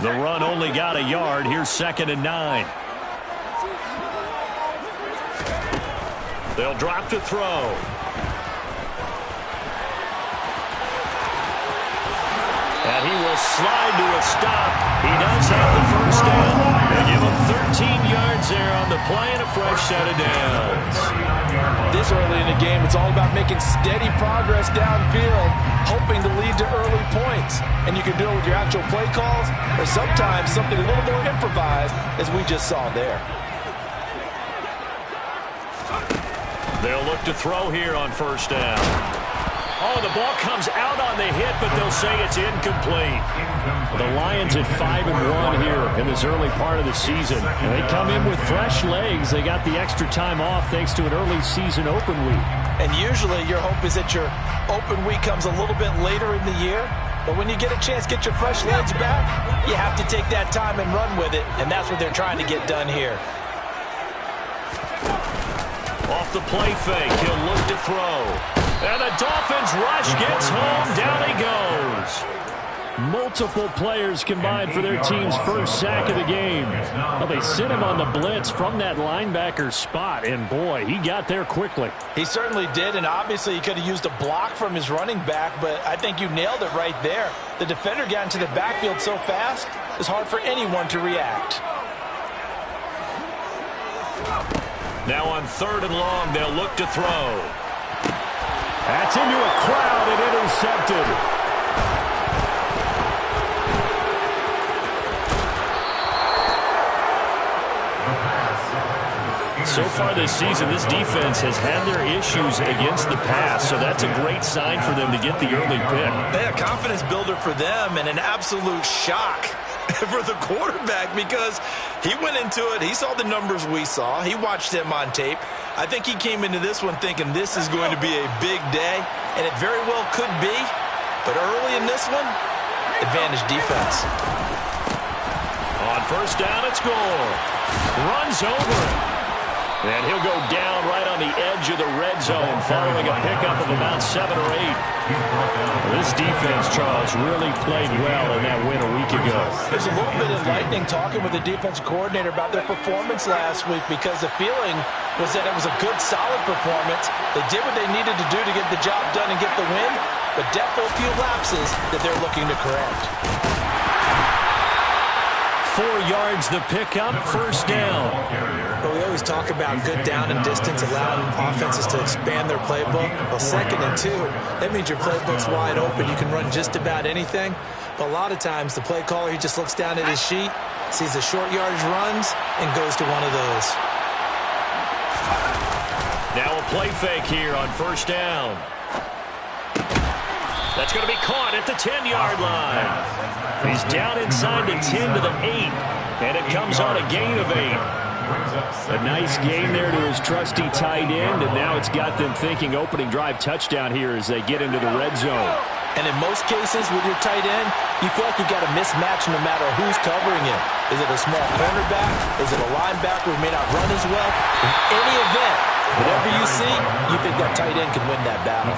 The run only got a yard. Here's 2nd and 9. They'll drop to throw. And he will slide to a stop. He does have the first down. They give him 13 yards there on the play and a fresh set of downs. This early in the game, it's all about making steady progress downfield, hoping to lead to early points. And you can do it with your actual play calls, or sometimes something a little more improvised, as we just saw there. They'll look to throw here on first down. Oh, the ball comes out on the hit, but they'll say it's incomplete. The Lions at 5-1 here in this early part of the season. And they come in with fresh legs. They got the extra time off thanks to an early season open week. And usually your hope is that your open week comes a little bit later in the year. But when you get a chance to get your fresh legs back, you have to take that time and run with it. And that's what they're trying to get done here. Off the play fake, he'll look to throw. And the Dolphins rush gets home. Down he goes. Multiple players combined for their team's first sack of the game. Well, they sent him on the blitz from that linebacker spot, and boy, he got there quickly. He certainly did, and obviously he could have used a block from his running back, but I think you nailed it right there. The defender got into the backfield so fast, it's hard for anyone to react. Now on 3rd and long, they'll look to throw. That's into a crowd and intercepted. So far this season, this defense has had their issues against the pass, so that's a great sign for them to get the early pick. Yeah, confidence builder for them and an absolute shock for the quarterback because he went into it. He saw the numbers we saw. He watched them on tape. I think he came into this one thinking this is going to be a big day, and it very well could be. But early in this one, advantage defense. On first down, it's Gore. Runs over it. And he'll go down right on the edge of the red zone following a pickup of about 7 or 8. This defense, Charles, really played well in that win a week ago. There's a little bit enlightening talking with the defensive coordinator about their performance last week because the feeling was that it was a good, solid performance. They did what they needed to do to get the job done and get the win, but definitely a few lapses that they're looking to correct. 4 yards the pickup, first down. But we always talk about good down and distance, allowing offenses to expand their playbook. Well, 2nd and 2, that means your playbook's wide open. You can run just about anything. But a lot of times, the play caller, he just looks down at his sheet, sees the short yardage runs, and goes to one of those. Now a play fake here on first down. That's going to be caught at the 10-yard line. He's down inside the 10 to the 8, and it comes on a gain of 8. A nice gain there to his trusty tight end, and now it's got them thinking opening drive touchdown here as they get into the red zone. And in most cases with your tight end, you feel like you've got a mismatch no matter who's covering it. Is it a small cornerback? Is it a linebacker who may not run as well? In any event, whatever you see, you think that tight end can win that battle.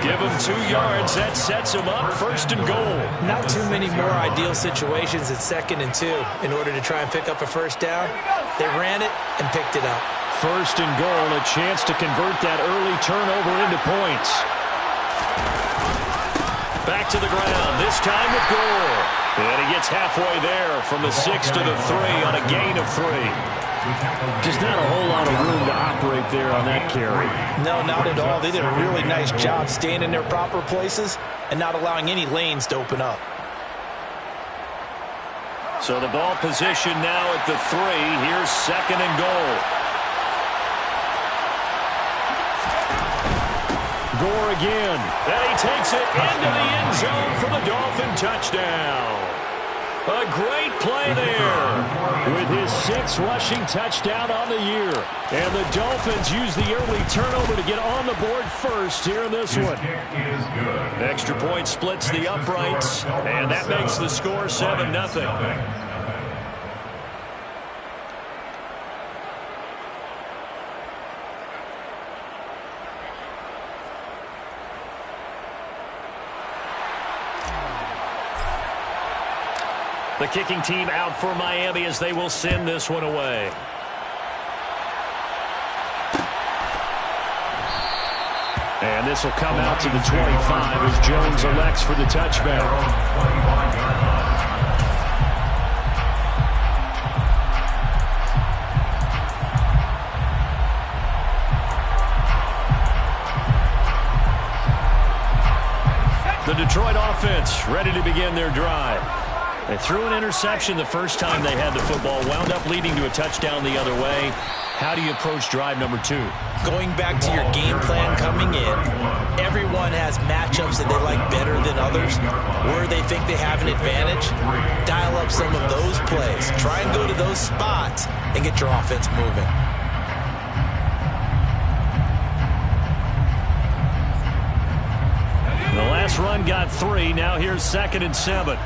Give him 2 yards. That sets him up 1st and goal. Not too many more ideal situations at 2nd and 2 in order to try and pick up a first down. They ran it and picked it up. 1st and goal, a chance to convert that early turnover into points. Back to the ground, this time with Gore. And he gets halfway there from the 6 to the 3 on a gain of 3. Just not a whole lot of room to operate there on that carry. No, not at all. They did a really nice job staying in their proper places and not allowing any lanes to open up. So the ball position now at the 3. Here's 2nd and goal. Gore again. And he takes it into the end zone for the Dolphin touchdown. A great play there with his 6th rushing touchdown on the year. And the Dolphins use the early turnover to get on the board first here in this one. Extra point splits the uprights, and that makes the score 7-0. The kicking team out for Miami as they will send this one away. And this will come out to the 25 as Jones elects for the touchback. The Detroit offense ready to begin their drive. They threw an interception the first time they had the football, wound up leading to a touchdown the other way. How do you approach drive number 2? Going back to your game plan coming in, everyone has matchups that they like better than others, where they think they have an advantage. Dial up some of those plays. Try and go to those spots and get your offense moving. The last run got 3. Now here's 2nd and 7.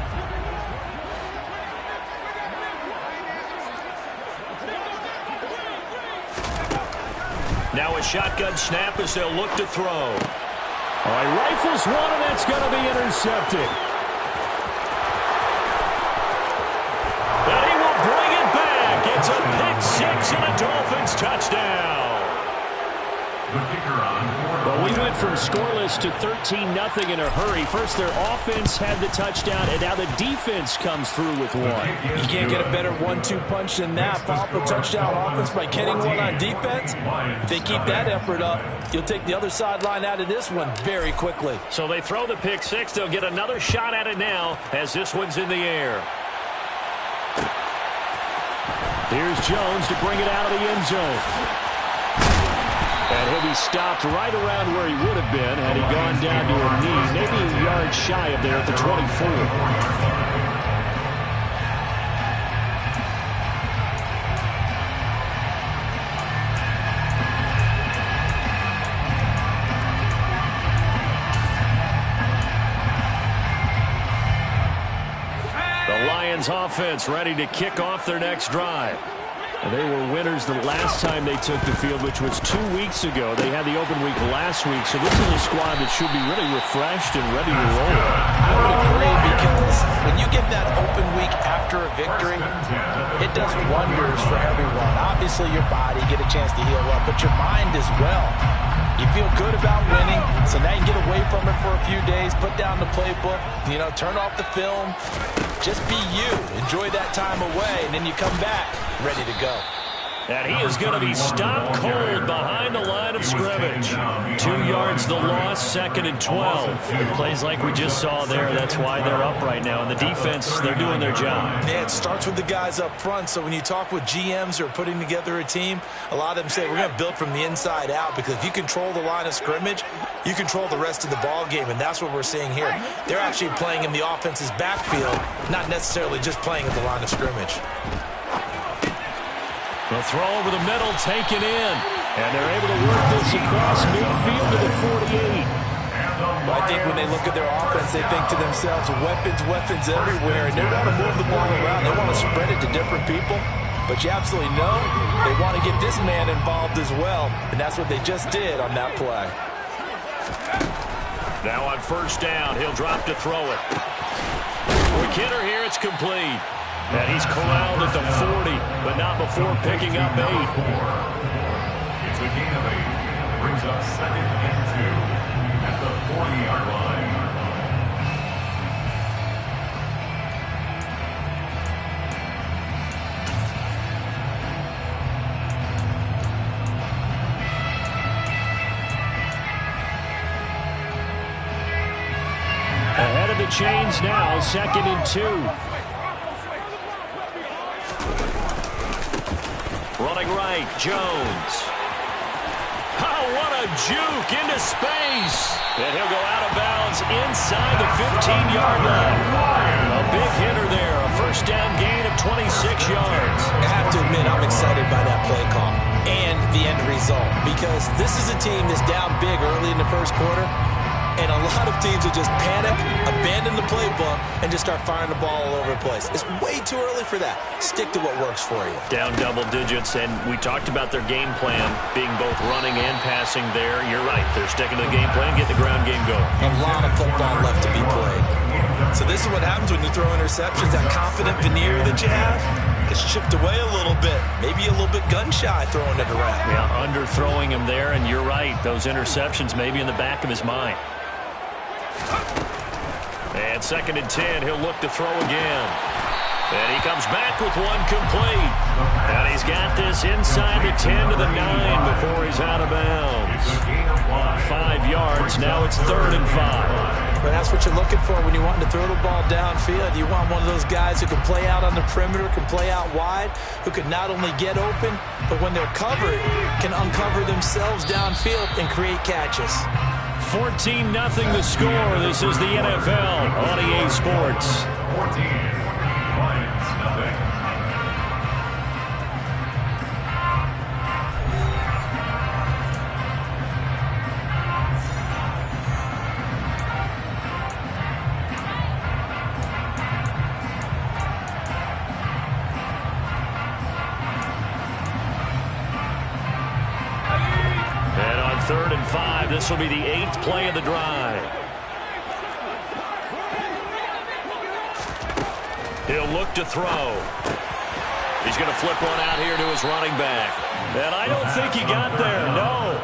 Now a shotgun snap as they'll look to throw. All right, rifles one, and that's going to be intercepted. And he will bring it back. It's a pick 6 and a Dolphins touchdown. Well, we went from scoreless to 13-0 in a hurry. First, their offense had the touchdown, and now the defense comes through with one. You can't get a better 1-2 punch than that. Pop a touchdown offense by getting one on defense. If they keep that effort up, you'll take the other sideline out of this one very quickly. So they throw the pick 6. They'll get another shot at it now as this one's in the air. Here's Jones to bring it out of the end zone. And he'll be stopped right around where he would have been had he gone down to a knee, maybe a yard shy of there at the 24. The Lions offense ready to kick off their next drive. They were winners the last time they took the field, which was 2 weeks ago. They had the open week last week, so this is a squad that should be really refreshed and ready to roll. I would agree, because when you get that open week after a victory, it does wonders for everyone. Obviously, your body, get a chance to heal up, but your mind as well. You feel good about winning, so now you get away from it for a few days, put down the playbook, turn off the film. Just be you. Enjoy that time away, and then you come back ready to go. And he is going to be stopped cold behind the line of scrimmage. 2 yards the loss, 2nd and 12. It plays like we just saw there. That's why they're up right now. And the defense, they're doing their job. Yeah, it starts with the guys up front. So when you talk with GMs who are putting together a team, a lot of them say we're going to build from the inside out, because if you control the line of scrimmage, you control the rest of the ball game, and that's what we're seeing here. They're actually playing in the offense's backfield, not necessarily just playing at the line of scrimmage. The throw over the middle, taken in. And they're able to work this across midfield to the 48. Well, I think when they look at their offense, they think to themselves, weapons everywhere, and they want to move the ball around. They want to spread it to different people. But you absolutely know they want to get this man involved as well, and that's what they just did on that play. Now on first down, he'll drop to throw it. Quick hitter here, it's complete. And he's corralled at the 40, but not before picking up 8. It's a gain of 8. Brings up 2nd and 2 at the 40-yard line. Ahead of the chains now, 2nd and 2. Running right, Jones. Oh, what a juke into space. And he'll go out of bounds inside the 15-yard line. A big hitter there, a first down gain of 26 yards. I have to admit, I'm excited by that play call and the end result, because this is a team that's down big early in the first quarter, and a lot of teams will just panic, abandon the playbook, and just start firing the ball all over the place. It's way too early for that. Stick to what works for you. Down double digits, and we talked about their game plan being both running and passing there. You're right. They're sticking to the game plan, get the ground game going. A lot of football left to be played. So this is what happens when you throw interceptions. That confident veneer that you have gets chipped away a little bit. Maybe a little bit gun-shy throwing it around. Yeah, underthrowing him there, and you're right. Those interceptions maybe in the back of his mind. And 2nd and 10, he'll look to throw again. And he comes back with one complete. And he's got this inside the 10 to the 9 before he's out of bounds. 5 yards. Now it's 3rd and 5. But that's what you're looking for when you want to throw the ball downfield. You want one of those guys who can play out on the perimeter, can play out wide, who can not only get open, but when they're covered, can uncover themselves downfield and create catches. 14-0 the score. This is the NFL on EA Sports. 14. Lions, nothing. And on 3rd and 5, this will be the 8th play of the drive. He'll look to throw. He's going to flip one out here to his running back. And I don't think he got there, no.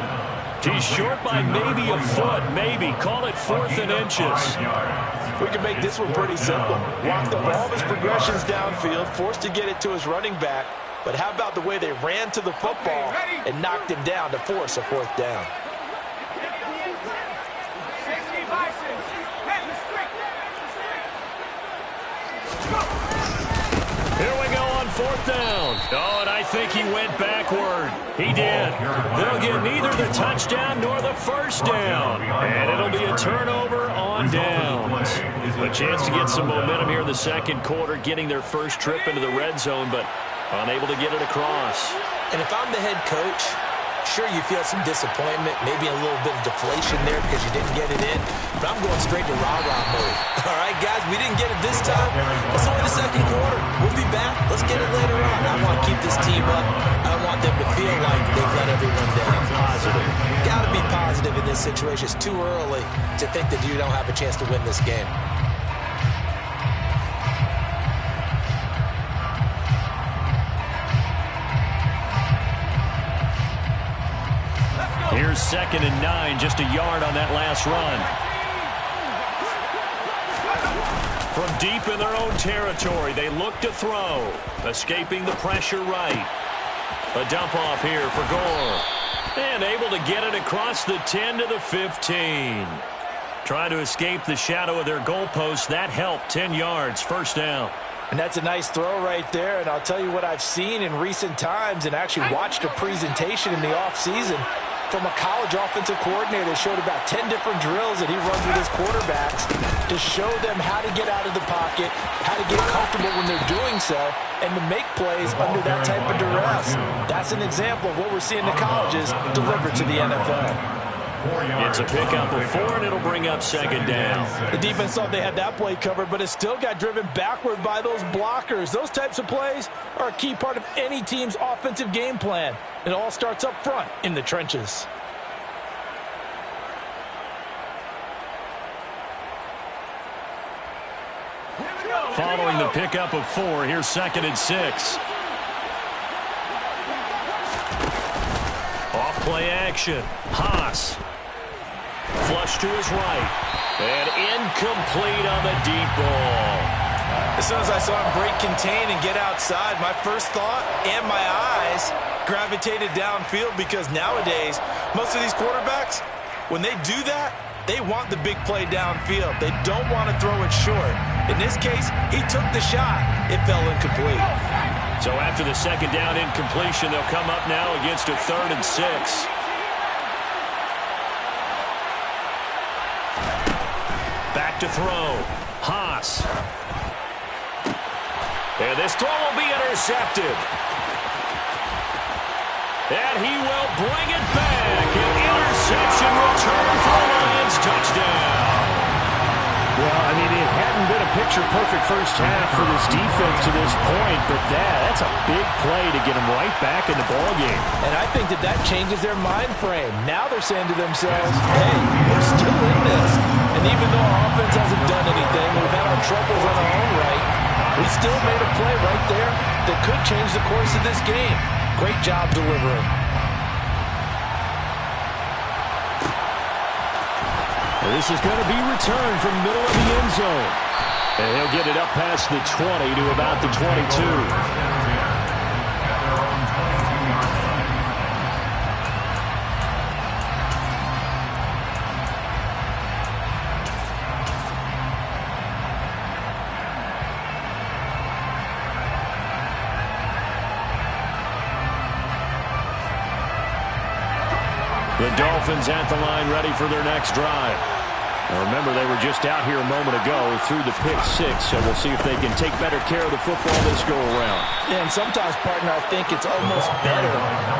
He's short by maybe a foot, maybe. Call it 4th and inches. We can make this one pretty simple. Walk the ball of his progressions downfield, forced to get it to his running back. But how about the way they ran to the football and knocked him down to force a 4th down? Here we go on 4th down. Oh, and I think he went backward. He did. They'll get neither the touchdown nor the 1st down. And it'll be a turnover on downs. A chance to get some momentum here in the 2nd quarter, getting their first trip into the red zone, but unable to get it across. And if I'm the head coach, sure, you feel some disappointment, maybe a little bit of deflation there because you didn't get it in, but I'm going straight to rah-rah mode. All right, guys, we didn't get it this time. It's only the 2nd quarter. We'll be back. Let's get it later on. I want to keep this team up. I don't want them to feel like they've let everyone down. Positive. Got to be positive in this situation. It's too early to think that you don't have a chance to win this game. Here's 2nd and 9, just a yard on that last run. From deep in their own territory, they look to throw. Escaping the pressure right. A dump off here for Gore. And able to get it across the 10 to the 15. Trying to escape the shadow of their goalpost. That helped. 10 yards, 1st down. And that's a nice throw right there. And I'll tell you what I've seen in recent times and actually watched a presentation in the offseason from a college offensive coordinator that showed about 10 different drills that he runs with his quarterbacks to show them how to get out of the pocket, how to get comfortable when they're doing so, and to make plays under that type of duress. That's an example of what we're seeing in the colleges delivered to the NFL. It's a pickup of 4, and it'll bring up 2nd down. The defense thought they had that play covered, but it still got driven backward by those blockers. Those types of plays are a key part of any team's offensive game plan. It all starts up front in the trenches. Following the pickup of 4, here's 2nd and 6. Off play action. Haas. Flush to his right. And incomplete on the deep ball. As soon as I saw him break contain and get outside, my first thought and my eyes gravitated downfield because nowadays, most of these quarterbacks, when they do that, they want the big play downfield. They don't want to throw it short. In this case, he took the shot. It fell incomplete. So after the 2nd down incompletion, they'll come up now against a 3rd and 6. Back to throw. Haas. And this throw will be intercepted. And he will bring it back. An interception return for the Lions. Touchdown. Well, I mean, it hadn't been a picture-perfect first half for this defense to this point, but that's a big play to get them right back in the ballgame. And I think that changes their mind frame. Now they're saying to themselves, hey, we're still in this. And even though our offense hasn't done anything, we've had a troubles on our own right, we still made a play right there that could change the course of this game. Great job delivering. This is going to be returned from the middle of the end zone. And he'll get it up past the 20 to about the 22. The Dolphins at the line ready for their next drive. Now remember, they were just out here a moment ago through the pick six, so we'll see if they can take better care of the football this go-around. Yeah, and sometimes, partner, I think it's almost better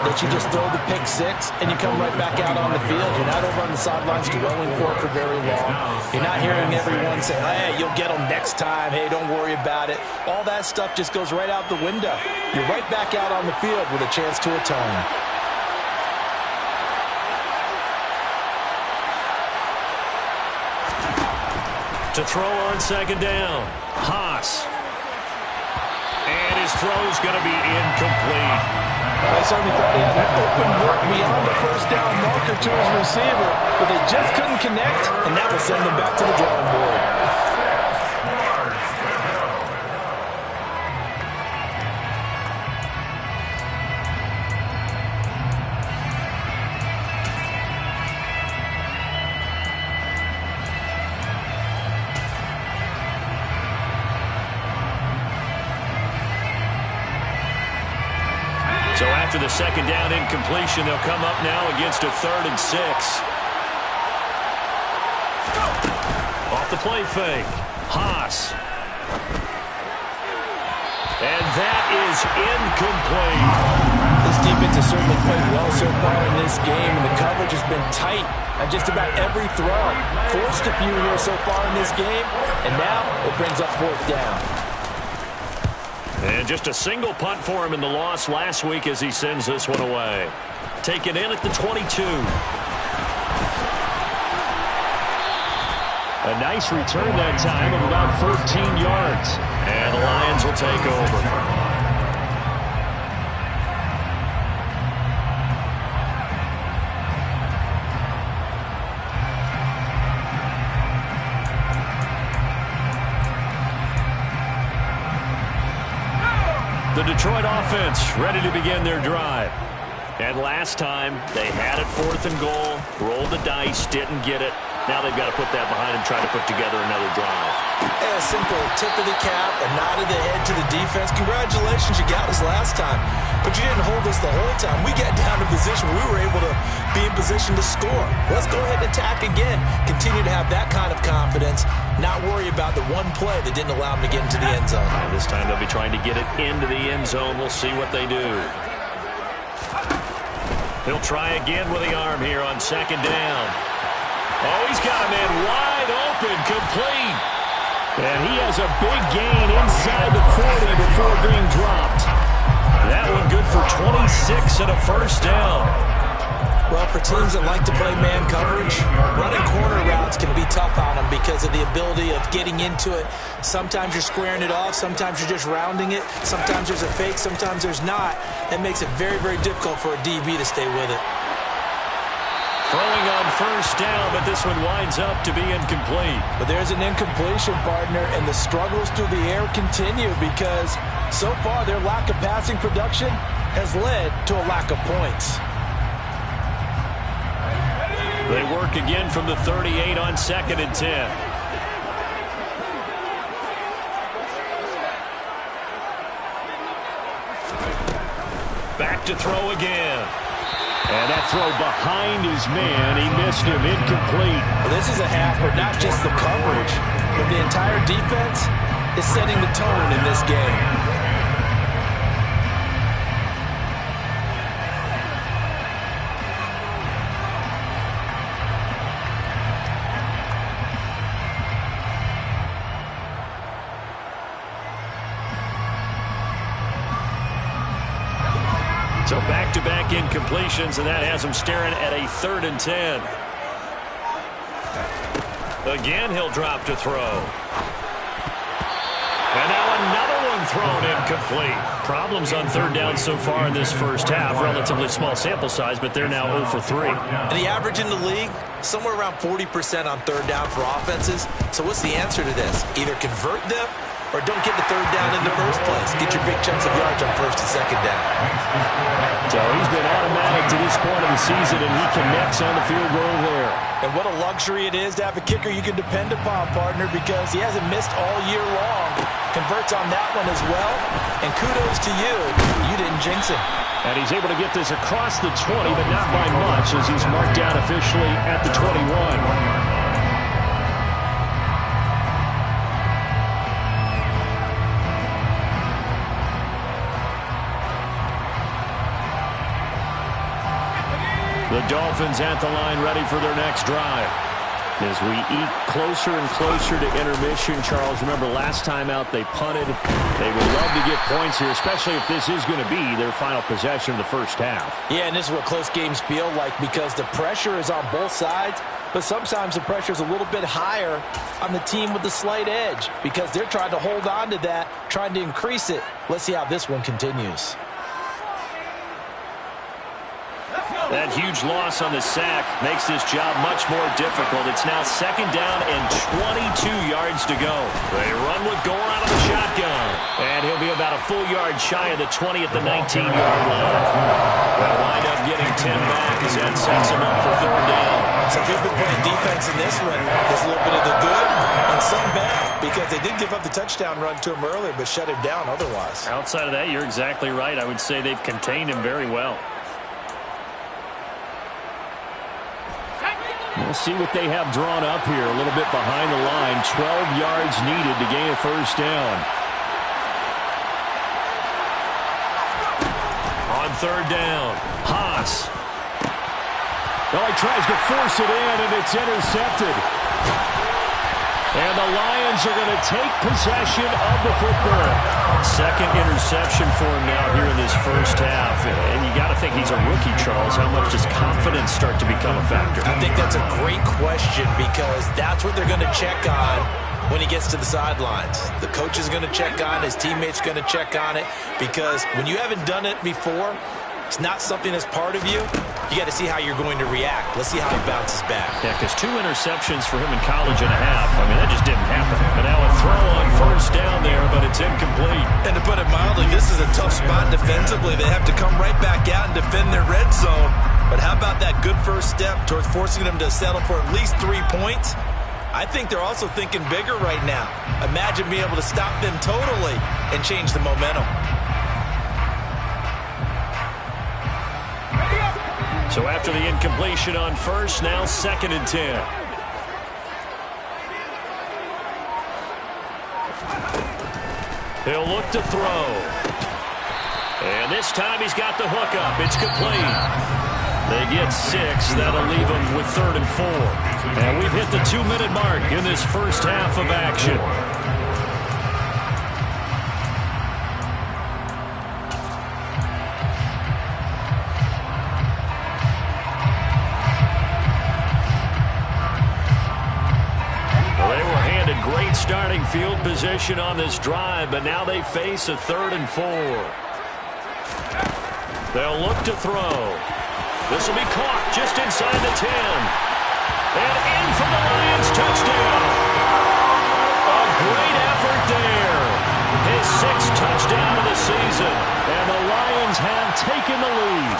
that you just throw the pick six and you come right back out on the field. You're not over on the sidelines dwelling for it for very long. You're not hearing everyone say, hey, you'll get them next time. Hey, don't worry about it. All that stuff just goes right out the window. You're right back out on the field with a chance to atone. To throw on second down, Haas. And his throw's going to be incomplete. I certainly thought he had an open look beyond the first down marker to his receiver, but they just couldn't connect, and that will send them back to the drawing board. So after the second down incompletion, they'll come up now against a 3rd and 6. Off the play fake, Haas. And that is incomplete. This defense has certainly played well so far in this game, and the coverage has been tight on just about every throw. Forced a few here so far in this game, and now it brings up 4th down. And just a single punt for him in the loss last week as he sends this one away. Taken in at the 22. A nice return that time of about 13 yards. And the Lions will take over. The Detroit offense ready to begin their drive. And last time, they had it 4th and goal, rolled the dice, didn't get it. Now they've got to put that behind them, try to put together another drive. Yeah, a simple tip of the cap, a nod of the head to the defense. Congratulations, you got us last time. But you didn't hold us the whole time. We got down to position. We were able to be in position to score. Let's go ahead and attack again. Continue to have that kind of confidence. Not worry about the one play that didn't allow them to get into the end zone. And this time they'll be trying to get it into the end zone. We'll see what they do. He'll try again with the arm here on second down. Oh, he's got a man wide open, complete. And he has a big gain inside the 40 before being dropped. That one good for 26 and a 1st down. Well, for teams that like to play man coverage, running corner routes can be tough on them because of the ability of getting into it. Sometimes you're squaring it off. Sometimes you're just rounding it. Sometimes there's a fake. Sometimes there's not. That makes it very, very difficult for a DB to stay with it. Throwing on 1st down, but this one winds up to be incomplete. But there's an incompletion, partner, and the struggles through the air continue because so far their lack of passing production has led to a lack of points. They work again from the 38 on 2nd and 10. Back to throw again. And that throw behind his man, he missed him, incomplete. Well, this is a half where not just the coverage, but the entire defense is setting the tone in this game. So back-to-back incompletions, and that has him staring at a 3rd and 10. Again, he'll drop to throw. And now another one thrown incomplete. Problems on third down so far in this first half. Relatively small sample size, but they're now 0 for 3. And the average in the league, somewhere around 40% on third down for offenses. So what's the answer to this? Either convert them or don't get the third down in the first place. Get your big chunks of yards on first and second down. So he's been automatic to this point of the season, and he connects on the field goal there. And what a luxury it is to have a kicker you can depend upon, partner, because he hasn't missed all year long. Converts on that one as well. And kudos to you. You didn't jinx him. And he's able to get this across the 20, but not by much, as he's marked down officially at the 21. The Dolphins at the line, ready for their next drive. As we eke closer and closer to intermission, Charles, remember last time out they punted. They would love to get points here, especially if this is going to be their final possession of the first half. Yeah, and this is what close games feel like because the pressure is on both sides, but sometimes the pressure is a little bit higher on the team with the slight edge because they're trying to hold on to that, trying to increase it. Let's see how this one continues. That huge loss on the sack makes this job much more difficult. It's now second down and 22 yards to go. They run with Gore out of the shotgun. And he'll be about a full yard shy of the 20 at the 19-yard line. They'll wind up getting 10 back as that sets him up for third down. So if you've been playing defense in this one, there's a little bit of the good and some bad because they did give up the touchdown run to him earlier but shut him down otherwise. Outside of that, you're exactly right. I would say they've contained him very well. We'll see what they have drawn up here. A little bit behind the line. 12 yards needed to gain a first down. On third down, Haas. Well, he tries to force it in, and it's intercepted. And the Lions are going to take possession of the football. Second interception for him now here in this first half. And you got to think he's a rookie, Charles. How much does confidence start to become a factor? I think that's a great question because that's what they're going to check on when he gets to the sidelines. The coach is going to check on, his teammates going to check on it because when you haven't done it before, it's not something that's part of you. You got to see how you're going to react. Let's see how he bounces back. Yeah, because 2 interceptions for him in college and a half. I mean, that just didn't happen. But now a throw on first down there, but it's incomplete. And to put it mildly, this is a tough spot defensively. They have to come right back out and defend their red zone. But how about that good first step towards forcing them to settle for at least 3 points? I think they're also thinking bigger right now. Imagine being able to stop them totally and change the momentum. So after the incompletion on first, now second and 10. He'll look to throw. And this time he's got the hook up. It's complete. They get 6. That'll leave them with third and 4. And we've hit the 2-minute mark in this first half of action. Great starting field position on this drive, but now they face a third and 4. They'll look to throw. This will be caught just inside the 10. And in for the Lions touchdown. A great effort there. His 6th touchdown of the season. And the Lions have taken the lead.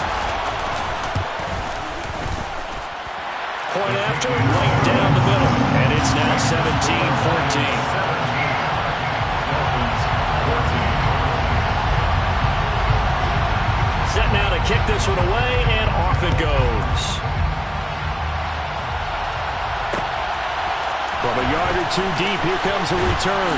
Point after, right down the middle. And it's now 17-14. Set now to kick this one away, and off it goes. From a yard or 2 deep, here comes a return.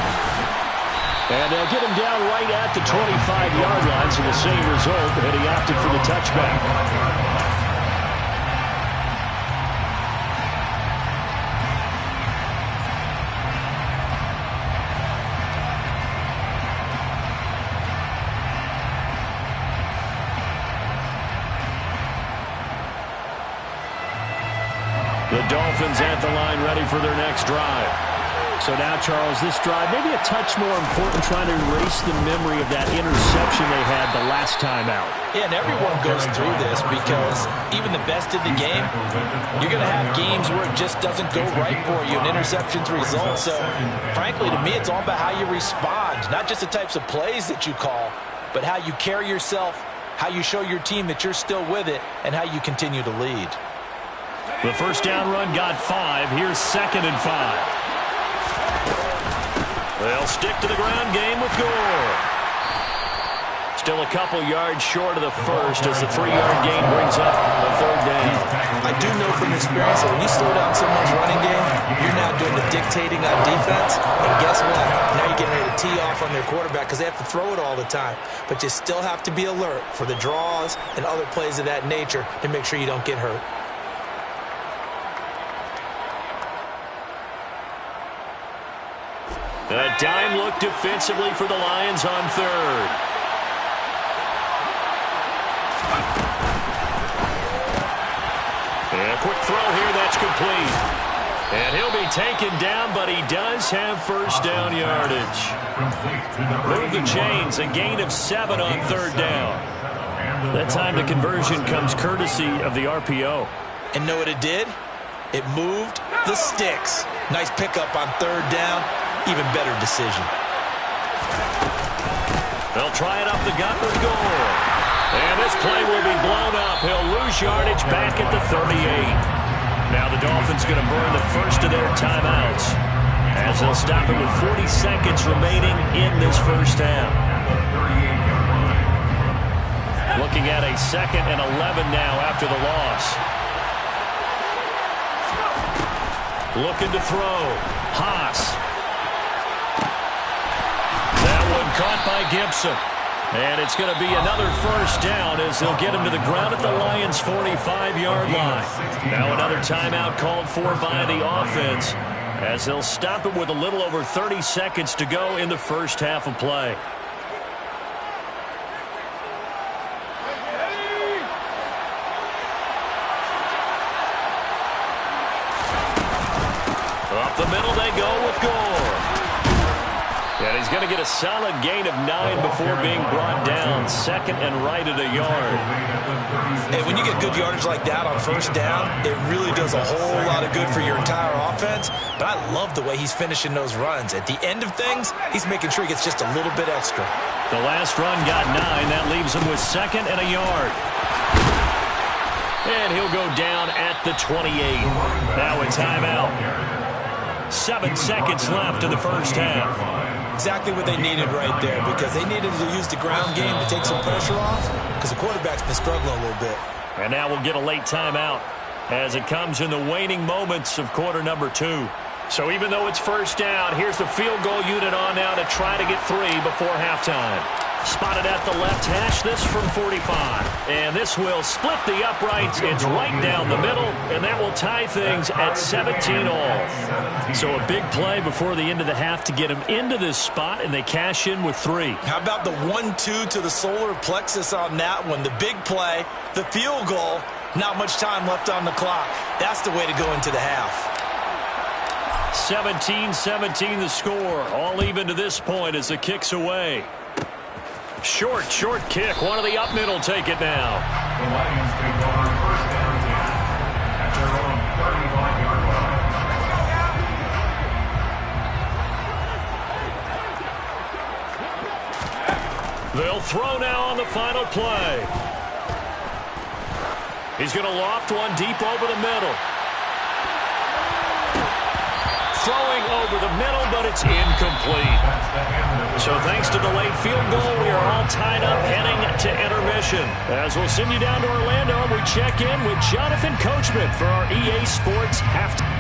And they'll get him down right at the 25-yard line, so the same result, and he opted for the touchback. The Dolphins at the line, ready for their next drive. So now, Charles, this drive maybe a touch more important, trying to erase the memory of that interception they had the last time out. Yeah, and everyone goes through this because even the best in the game, you're going to have games where it just doesn't go right for you, and interceptions result. So, frankly, to me, it's all about how you respond, not just the types of plays that you call, but how you carry yourself, how you show your team that you're still with it, and how you continue to lead. The first down run got 5. Here's 2nd and 5. They'll stick to the ground game with Gore. Still a couple yards short of the first as the 3-yard gain brings up a 3rd down. I do know from experience that when you slow down someone's running game, you're now doing the dictating on defense. And guess what? Now you're getting ready to tee off on their quarterback because they have to throw it all the time. But you still have to be alert for the draws and other plays of that nature to make sure you don't get hurt. A dime look defensively for the Lions on 3rd. And a quick throw here, that's complete. And he'll be taken down, but he does have first down yardage. Move the chains, a gain of 7 on 3rd down. That time the conversion comes courtesy of the RPO. And know what it did? It moved the sticks. Nice pickup on 3rd down. Even better decision. They'll try it up the gut with Gore. And this play will be blown up. He'll lose yardage back at the 38. Now the Dolphins going to burn the first of their timeouts as they'll stop it with 40 seconds remaining in this first half. Looking at a 2nd and 11 now after the loss. Looking to throw. Haas. Caught by Gibson. And it's going to be another first down as they'll get him to the ground at the Lions' 45-yard line. Now another timeout called for by the offense as they'll stop it with a little over 30 seconds to go in the first half of play. Up the middle they go with Gore. And he's going to get a solid gain of 9 before being brought down. 2nd and right at a yard. Hey, when you get good yardage like that on first down, it really does a whole lot of good for your entire offense. But I love the way he's finishing those runs. At the end of things, he's making sure he gets just a little bit extra. The last run got 9. That leaves him with 2nd and a yard. And he'll go down at the 28. Now a timeout. 7 seconds left in the first half. Exactly what they needed right there because they needed to use the ground game to take some pressure off because the quarterback's been struggling a little bit. And now we'll get a late timeout as it comes in the waning moments of quarter number 2. So even though it's first down, here's the field goal unit on now to try to get 3 before halftime. Spotted at the left hash, this from 45. And this will split the uprights. It's right down the middle, and that will tie things at 17 all. So a big play before the end of the half to get them into this spot, and they cash in with 3. How about the 1-2 to the solar plexus on that one? The big play, the field goal, not much time left on the clock. That's the way to go into the half. 17-17 the score. All even to this point as the kick's away. Short kick. One of the up middle take it now. The Lions take over first down 10 at their own 35-yard line. They'll throw now on the final play. He's going to loft one deep over the middle. Throwing over the middle, but it's incomplete. So thanks to the late field goal, we are all tied up heading to intermission. As we'll send you down to Orlando, we check in with Jonathan Coachman for our EA Sports halftime.